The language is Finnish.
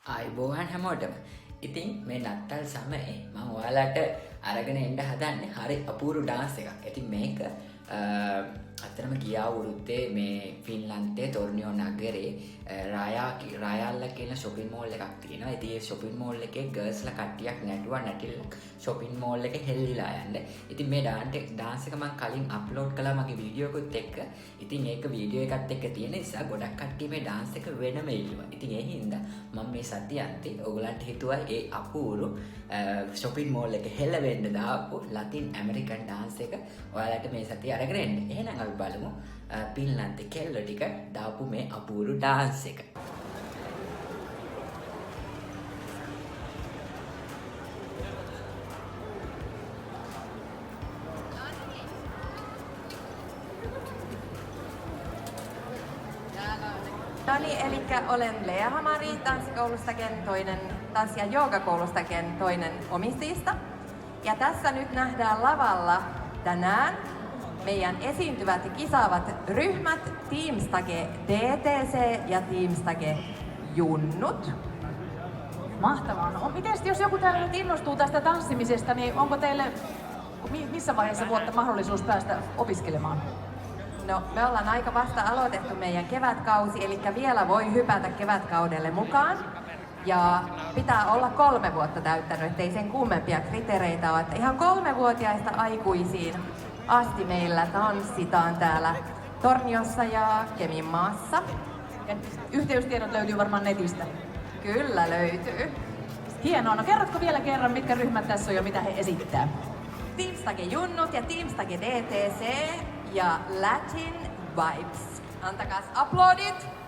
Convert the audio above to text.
ආයිබෝවන් හැමෝටම. ඉතින් මේ නත්තල් සමයේ මම ඔයාලට අරගෙන එන්න හදන්නේ හරි අපූරු ඩාන්ස් එකක්. ඉතින් මේක අතරම ගියා වෘත්තේ මේ ෆින්ලන්තයේ තොර්නියෝ නගරේ රායාල්ලා කියන shopping mall එකක් තියෙනවා. ඉතින් ඒ shopping mall එකේ ගර්ල්ස්ලා කට්ටියක් නැටිලා shopping mall එකේ හෙල්ලිලා යන්නේ. ඉතින් මේ ඩාන්ස් එක මම කලින් අප්ලෝඩ් කළා මගේ වීඩියෝ එකත් එක්ක. ඉතින් ඒක වීඩියෝ එකත් එක්ක තියෙන නිසා ගොඩක් කට්ටිය මේ ඩාන්ස් එක වෙනම ඉල්ලුවා. ඉතින් ඒ හින්දා මම මේ සතියන්තේ ඔයගලන්ට හිතුවා ඒ අපූරු shopping mall එකේ හෙල්ලවෙන්න දාපු ලතින් ඇමරිකන් ඩාන්ස් එක ඔයාලට මේ සතිය අරගෙන එන්න. එහෙනම් අපි බලමු පින්ලන්තේ කෙල්ලෝ ටික දාපු මේ අපූරු ඩාන්ස් එක. No niin, eli olen Lea Hamari, tanssi- ja joogakoulustakin toinen omistajista. Ja tässä nyt nähdään lavalla tänään meidän esiintyvät ja kisaavat ryhmät Teamstage DTC ja Teamstage Junnut. Mahtavaa. No, miten jos joku täällä nyt innostuu tästä tanssimisesta, niin onko teille missä vaiheessa vuotta mahdollisuus päästä opiskelemaan? No, me ollaan aika vasta aloitettu meidän kevätkausi, eli vielä voi hypätä kevätkaudelle mukaan. Ja pitää olla 3 vuotta täyttänyt, ettei sen kummempia kriteereitä ole. Että ihan 3-vuotiaista aikuisiin asti meillä tanssitaan täällä Torniossa ja Keminmaassa. Ja yhteystiedot löytyy varmaan netistä. Kyllä löytyy. Hienoa. No kerrotko vielä kerran, mitkä ryhmät tässä on ja mitä he esittää? Teamstage Junnut ja Teamstage DTC ja Latin Vibes. Antakaa aplodit!